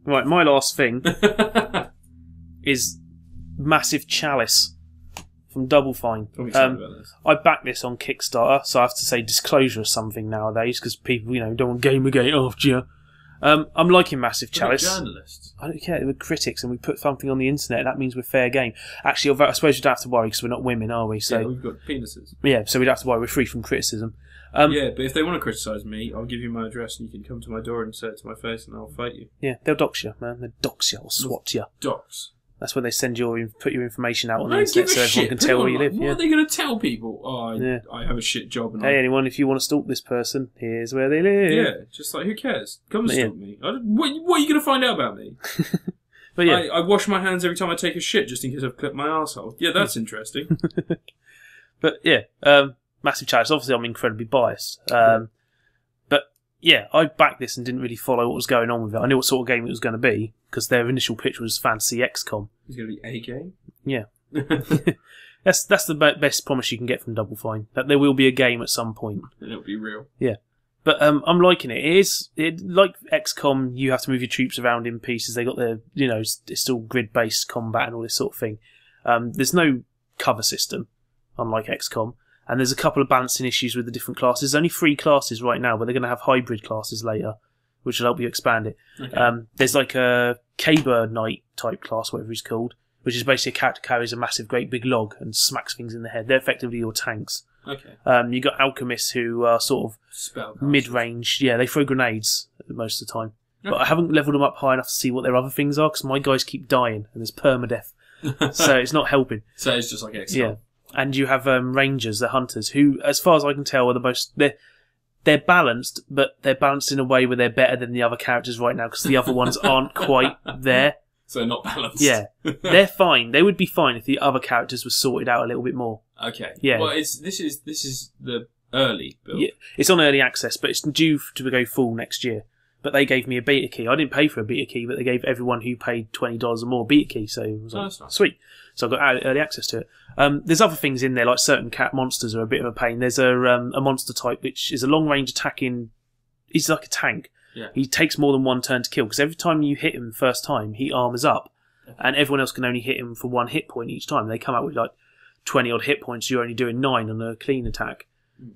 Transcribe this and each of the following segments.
Right, my last thing is Massive Chalice from Double Fine. I'm excited about this. I backed this on Kickstarter, so I have to say disclosure of something nowadays because people, don't want Gamergate after you. I'm liking Massive Chalice. Journalists. I don't care. We're critics, and we put something on the internet. That means we're fair game. Actually, I suppose we don't have to worry because we're not women, are we? So we've got penises. Yeah, so we don't have to worry. We're free from criticism. Yeah, but if they want to criticise me, I'll give you my address, and you can come to my door and say it to my face, and I'll fight you. Yeah, they'll dox you, man. They'll dox you or swat you. Dox. That's where they put your information out on the I don't internet give so a everyone shit. can tell where you live. What Yeah. are they going to tell people? Oh, Yeah. I have a shit job. And Hey, anyone, if you want to stalk this person, here's where they live. Yeah, just like, who cares? Come and Yeah. stalk me. What are you going to find out about me? But yeah, I wash my hands every time I take a shit just in case I've clipped my arsehole. Yeah, that's interesting. but yeah, Massive Chalice. Obviously, I'm incredibly biased. But yeah, I backed this and didn't really follow what was going on with it. I knew what sort of game it was going to be because their initial pitch was Fantasy XCOM. It's going to be a game? Yeah. That's the best promise you can get from Double Fine, that there will be a game at some point. And it'll be real. Yeah. But I'm liking it. Like XCOM, you have to move your troops around in pieces. They got their, it's still grid-based combat and all this sort of thing. There's no cover system, unlike XCOM. And there's a couple of balancing issues with the different classes. There's only 3 classes right now, but they're going to have hybrid classes later, which will help you expand it. Okay. There's like a K-Bird Knight type class, whatever he's called, which is basically a character carries a massive, great big log and smacks things in the head. They're effectively your tanks. Okay. You got alchemists who are sort of mid-range. Yeah, they throw grenades most of the time. Okay. But I haven't leveled them up high enough to see what their other things are because my guys keep dying and there's permadeath. So it's not helping. So it's just like XCOM. Yeah. And you have rangers, they're hunters, who, as far as I can tell, are the most... They're balanced, but they're balanced in a way where they're better than the other characters right now because the other ones aren't quite there. So not balanced. Yeah. They're fine. They would be fine if the other characters were sorted out a little bit more. Okay. Yeah. Well, this is the early build. Yeah. It's on early access, but it's due to go full next year. But they gave me a beta key. I didn't pay for a beta key, but they gave everyone who paid $20 or more a beta key. So it was like, that's nice. Sweet. So I got early access to it. There's other things in there, like certain cat monsters are a bit of a pain. There's a monster type which is a long range attacking. He's like a tank. Yeah. He takes more than one turn to kill because every time you hit him the first time, he armors up, and everyone else can only hit him for 1 hit point each time. They come out with like 20 odd hit points. You're only doing 9 on a clean attack.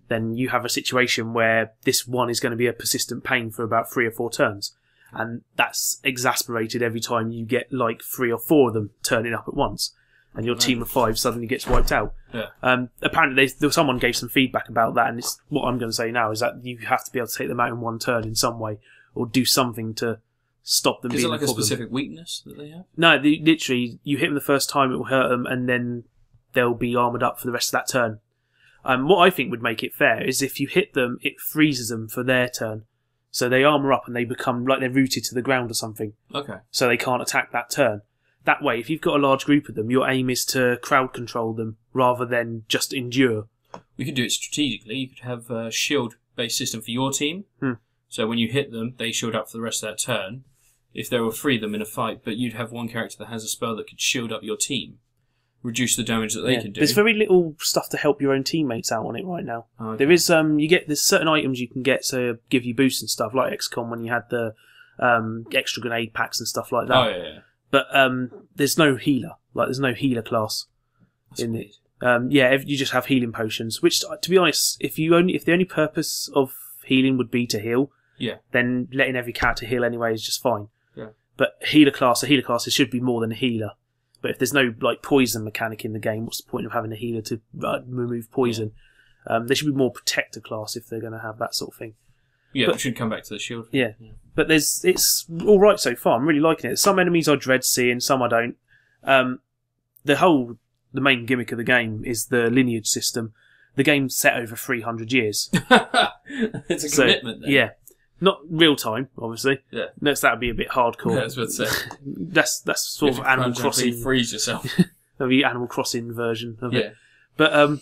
Then you have a situation where this one is going to be a persistent pain for about 3 or 4 turns. And that's exasperated every time you get like 3 or 4 of them turning up at once. And your team of 5 suddenly gets wiped out. Yeah. Apparently, someone gave some feedback about that, and it's what I'm going to say now is that you have to be able to take them out in 1 turn in some way, or do something to stop them being a problem. Is it like a specific weakness that they have? No, literally, you hit them the first time, it will hurt them, and then they'll be armoured up for the rest of that turn. What I think would make it fair is if you hit them, it freezes them for their turn. So they armour up and they become like they're rooted to the ground or something. Okay. So they can't attack that turn. That way, if you've got a large group of them, your aim is to crowd control them rather than just endure. We could do it strategically. You could have a shield-based system for your team. So when you hit them, they shield up for the rest of that turn. If there were 3 of them in a fight, but you'd have one character that has a spell that could shield up your team. Reduce the damage that they can do. There's very little stuff to help your own teammates out on it right now. Okay. There is there's certain items you can get to give you boosts and stuff, like XCOM when you had the extra grenade packs and stuff like that. Oh yeah. But there's no healer. Like there's no healer class in it. You just have healing potions. Which, to be honest, if the only purpose of healing would be to heal, then letting every character heal anyway is just fine. Yeah. But healer classes should be more than a healer. But if there's no like poison mechanic in the game, what's the point of having a healer to remove poison? There should be more protector class if they're going to have that sort of thing. Yeah, we should come back to the shield. Yeah. But it's all right so far. I'm really liking it. Some enemies I dread seeing, some I don't. The main gimmick of the game is the lineage system. The game's set over 300 years. It's a commitment then. Yeah. Not real time, obviously. Yeah. That would be a bit hardcore. Yeah, that's what I'd say. That's sort of Animal Crossing. Freeze yourself. That'd be Animal Crossing version of it. Yeah. But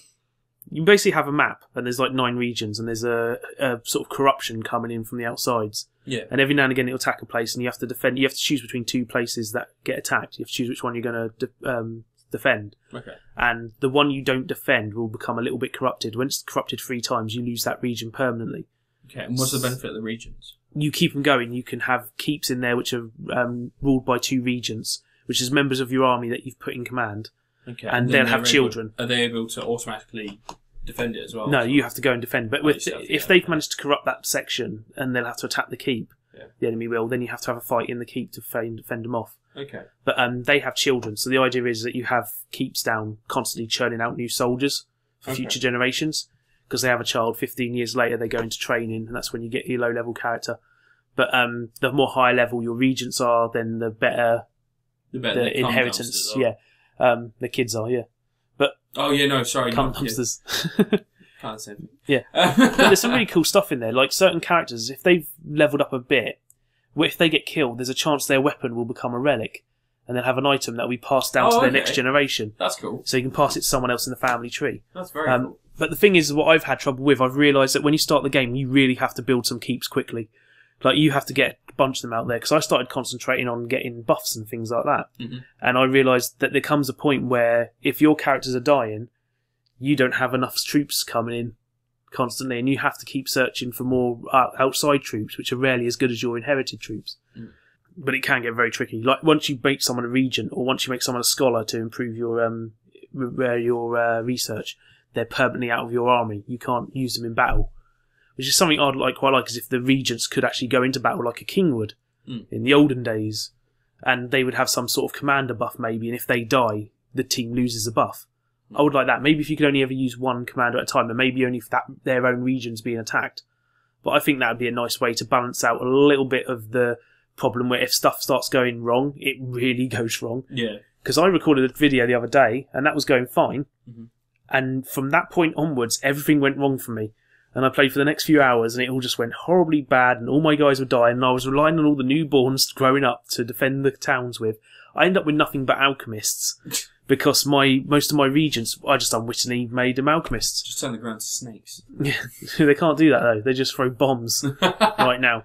you basically have a map, and there's like 9 regions, and there's a sort of corruption coming in from the outsides. Yeah. And every now and again it'll attack a place, and you have to defend. You have to choose between 2 places that get attacked. You have to choose which one you're going to defend. Okay. And the one you don't defend will become a little bit corrupted. When it's corrupted 3 times, you lose that region permanently. Okay, and what's the benefit of the regions? you keep them going. You can have keeps in there which are ruled by 2 regents, which is members of your army that you've put in command. Okay. And they'll have children. Are they able to automatically defend it as well? No, you have to go and defend. But if they've managed to corrupt that section and they'll have to attack the keep, the enemy will, then you have to have a fight in the keep to defend them off. Okay. But they have children, so the idea is that you have keeps down constantly churning out new soldiers for future generations, because they have a child. 15 years later, they go into training, and that's when you get your low-level character. But the more high level your regents are, then the better the inheritance. Yeah, the kids are. Yeah, but cum dumpsters. Can't say. Yeah, but there's some really cool stuff in there. Like certain characters, if they've leveled up a bit, if they get killed, there's a chance their weapon will become a relic, and they'll have an item that will be passed down to their next generation. That's cool. So you can pass it to someone else in the family tree. That's very cool. But the thing is, what I've had trouble with, I've realised that when you start the game, you really have to build some keeps quickly. Like, you have to get a bunch of them out there, because I started concentrating on getting buffs and things like that. Mm-hmm. And I realised that there comes a point where, if your characters are dying, you don't have enough troops coming in constantly, and you have to keep searching for more outside troops, which are rarely as good as your inherited troops. Mm. But it can get very tricky. Like, once you make someone a regent, or once you make someone a scholar to improve your research, they're permanently out of your army. You can't use them in battle. Which is something I'd quite like, is if the regents could actually go into battle like a king would in the olden days, and they would have some sort of commander buff maybe, and if they die, the team loses a buff. I would like that. Maybe if you could only ever use one commander at a time, and maybe only if their own region's being attacked. But I think that would be a nice way to balance out a little bit of the problem where if stuff starts going wrong, it really goes wrong. Yeah. Because I recorded a video the other day, and that was going fine. Mm-hmm. And from that point onwards, everything went wrong for me. And I played for the next few hours, and it all just went horribly bad, and all my guys were dying, and I was relying on all the newborns growing up to defend the towns with. I ended up with nothing but alchemists, because most of my regents, I just unwittingly made them alchemists. Just turn the ground to snakes. Yeah, they can't do that, though. They just throw bombs right now.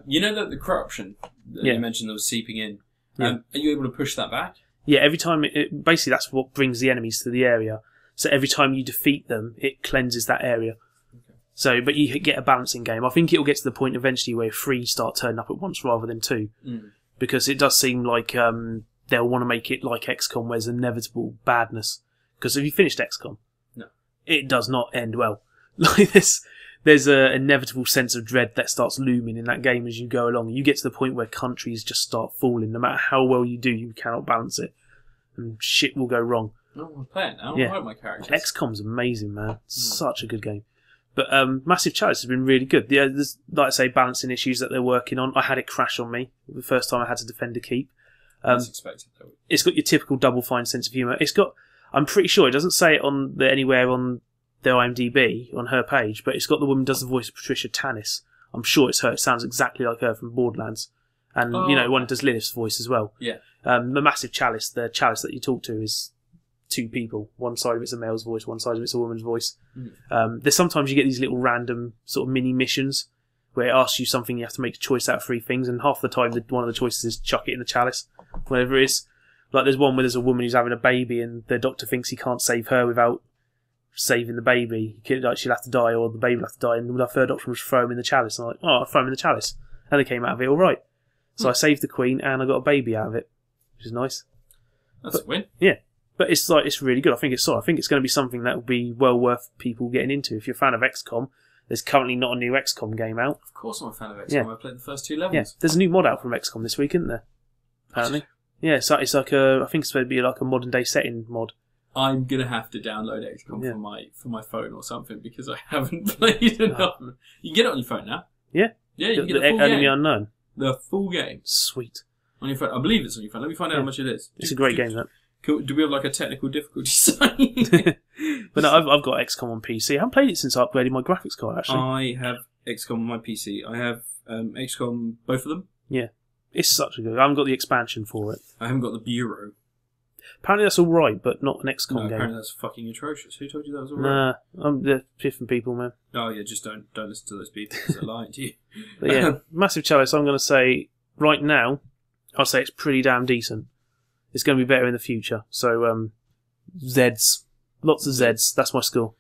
You know that the corruption that you mentioned that was seeping in, are you able to push that back? Yeah, every time, basically that's what brings the enemies to the area. So every time you defeat them, it cleanses that area. So, but you get a balancing game. I think it'll get to the point eventually where 3 start turning up at once rather than 2. Because it does seem like they'll want to make it like XCOM, where there's inevitable badness. Because if you finished XCOM, it does not end well. Like there's an inevitable sense of dread that starts looming in that game as you go along. You get to the point where countries just start falling. No matter how well you do, you cannot balance it. And shit will go wrong. Oh, I'm playing now. I like my characters. XCOM's amazing, man. Such a good game. But Massive Chalice has been really good. Yeah, there's, like I say, balancing issues that they're working on. I had it crash on me the first time I had to defend a keep. That's expected, though. It's got your typical Double Fine sense of humour. It's got, I'm pretty sure, it doesn't say it anywhere on the IMDb, on her page, but it's got the woman who does the voice of Patricia Tannis. I'm sure it's her. It sounds exactly like her from Borderlands. And, one who does Lilith's voice as well. Yeah. The Massive Chalice, the chalice that you talk to, is 2 people. One side of it's a male's voice, one side of it's a woman's voice. There's sometimes you get these little random sort of mini missions where it asks you something, you have to make a choice out of 3 things, and half the time one of the choices is chuck it in the chalice, whatever it is. Like there's one where there's a woman who's having a baby and the doctor thinks he can't save her without saving the baby. Like she'll have to die, or the baby will have to die, and the third option was throw him in the chalice. And I'm like, I'll throw him in the chalice. And they came out of it alright. So I saved the queen and I got a baby out of it, which is nice. That's a win. Yeah. But it's really good. I think it's going to be something that will be well worth people getting into. If you're a fan of XCOM, there's currently not a new XCOM game out. Of course I'm a fan of XCOM. I played the first 2 levels. Yeah, there's a new mod out from XCOM this week, isn't there? Apparently. Yeah, so it's like I think it's supposed to be like a modern day setting mod. I'm gonna have to download XCOM for my phone or something, because I haven't played enough. You can get it on your phone now. Yeah. Yeah, you can get the full Enemy game. Unknown. The full game. Sweet. On your phone. I believe it's on your phone. Let me find out how much it is. It's a great game, that. Cool. Do we have like a technical difficulty sign? But no, I've got XCOM on PC. I haven't played it since I upgraded my graphics card, actually. I have XCOM on my PC. I have XCOM, both of them. Yeah. It's such a good... I haven't got the expansion for it. I haven't got the Bureau. Apparently that's alright, but not an XCOM game. Apparently that's fucking atrocious. Who told you that was alright? Nah, they're different people, man. Oh yeah, just don't listen to those people because they're lying to you. But yeah, Massive Chalice, I'm going to say, right now, I'll say it's pretty damn decent. It's going to be better in the future. So, Zeds. Lots of Zeds. That's my score.